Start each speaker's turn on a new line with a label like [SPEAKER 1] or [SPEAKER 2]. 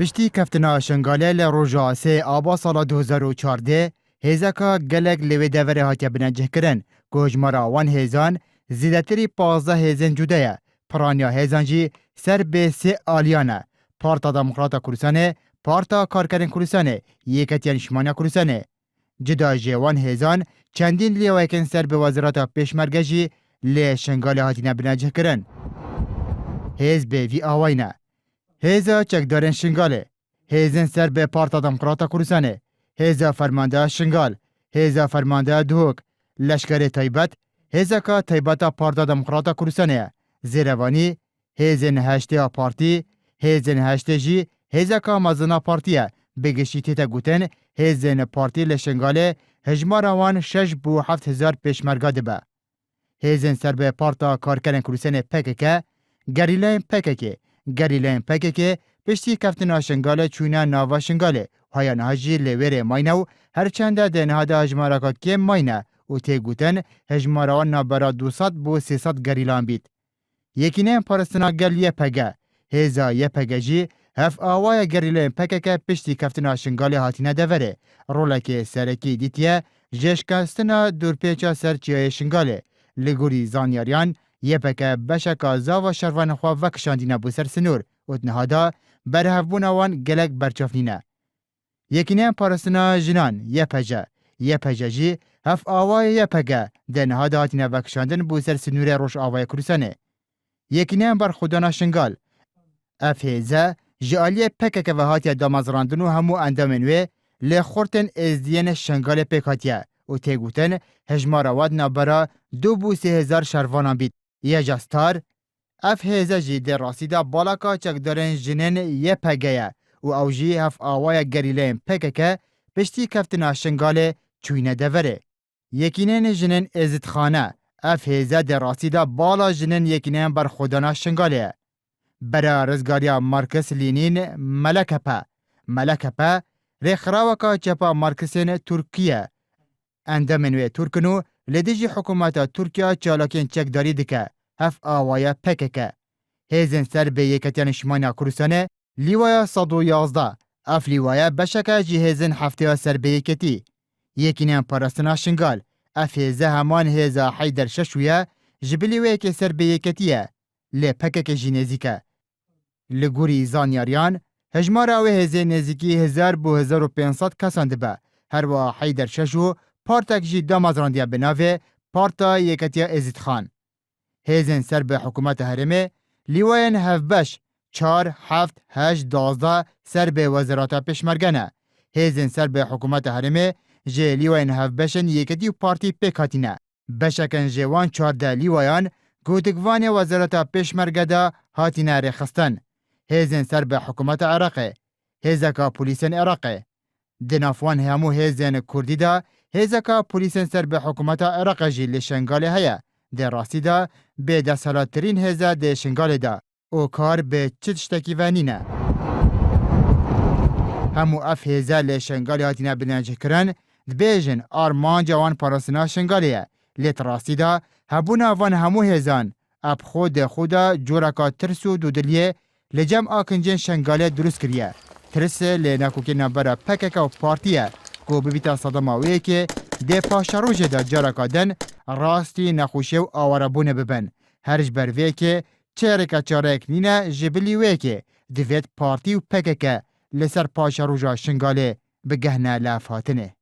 [SPEAKER 1] پشتی کفتنا شنگاله لروژا سه آبا سال 2014 هزاکا گلک لوی دوره هاتیا بنجه کرن گوجمارا وان هزان زیدتری 15 هزن جودهه پرانیا هزان جی سر به سه آلیانه پارتا دموکراتا کردستانه پارتا کارکرین کردستانه یکتیان شمانیا کردستانه جدا جوان هزان چندین لیوکن سر به وزارت پیشمرگه جی لی شنگاله هاتینا بنجه کرن هز به وی آواینه هزا چکدارن شنگاله هزن سر به پارتا دموکراتا کردستانه هزا فرمانده شنگال هزا فرمانده دوک لشکر تایبت هزا که تایبتا پارتا دموکراتا کردستانه زیروانی هزن هشته پارتی هزن هشته جی هزا که مزنا پارتیه بگشی تیتا گوتن هزن پارتی لشنگاله هجمارا وان 6 بو 7000 پیشمرگه دبه هزن سر به پارتا کارکرن کردستانه پککه گریلین پککه گریلین پککه پشتی کفتنا شنگاله چونا ناوا شنگاله هایا نهاجی لیویر ماینو هرچنده ده نهاده هجمارا که ماینه و تی گوتن هجمارا نابرا 200 بو 300 گریلان بید. یکینه پارستنا گل یه پگه هزا یه پگه جی هف آوای گریلین پککه پشتی کفتنا شنگاله هاتینه دوره رولک سرکی دیتیه جشکستنا دورپیچا سرچیه شنگاله لگوری زانیاریان یه پکه بشکا زاوا شروان خواه وکشاندینه بو سر سنور و نهادا برهفبون وان گلک برچافنینه. یکینه پارستنا جنان یه پجه جی هف آوای یه پگه ده نهادا هاتینه وکشاندن بو سر سنور روش آوای کروسانه. یکینه بر خودانا شنگال اف هزه جالی پکه و هاتیه دامازراندنو همو اندامنوه لی خورتن ازدین شنگال پکاتیه و تیگوتن هجمارواد نابرا 2 بو 3000 شروانان بید. یه جاستار اف هزه جی در راسیده بالاکا چکدارن جنن یه پگه و او جی هف آوای گریلین پکه پشتی کفتنا شنگال چوینه دوره. یکینه جنن ازدخانه اف هزه در راسیده بالا جنن یکینه بر خودانا شنگاله. برا رزگاریا مارکس لینین ملکپا ریخراوکا چپا مارکسین ترکیه اندامنوی ترکنو لدیجی حکومت ترکیه چالاکین چکداری دکه هف آوایا پککه هیزن سر به یکتیان شمانیا کروسانه لیوایا 111 اف لیوایا بشکه جی هیزن هفته سر به یکتی یکینیان پارستنا شنگال اف هیزه همان هیزه حیدر ششویه جبلیوه که سر به یکتیه لی پککه جی نزیکه لگوری زانیاریان هجمارا و هزه نزیکی 1000 بو 1500 کسان دبه هر و حیدر ششو پارتاک جی دامازراندیا بناوه پارتا یکتیا ازید خان هزن سر به حکومت هرمه لیواین هفبش 4 7 8 12 سر به وزارت پیشمرگنه هزن سر به حکومت هرمه جه لیواین هفبشن یکتی و پارتی پیکاتینه بشکن جوان 14 لیوایان گوتگوان وزارت پیشمرگده هاتینه رخستن هزن سر به حکومت عراقه هزکا پولیسن عراقه دنافوان همو هزن کردی دا هزکا پولیسن سر به حکومت عراقه جی لشنگاله هیا ده راستی دا به دستالاترین هزه ده شنگاله دا او کار به چتشتکی ونینه همو اف هزه لشنگاله هاتینه بنجه کرن دبیجن آرمان جوان پاراسنا شنگاله لیت راستی دا هبونا وان همو هزان اب خود جورکا ترسو دودلیه لجم آکنجن شنگاله درست کریه ترس لنکوکی نبرا پککا و پارتیه کو ببیتا صدماویه که ده پاشاروژه دا جارکا دن راستی نخوشه و آواربونه ببن هرج برویه که چارک نینه جبلیوه که دوید پارتی و پککا لسر پاشاروژا شنگاله بگهنه لافاتنه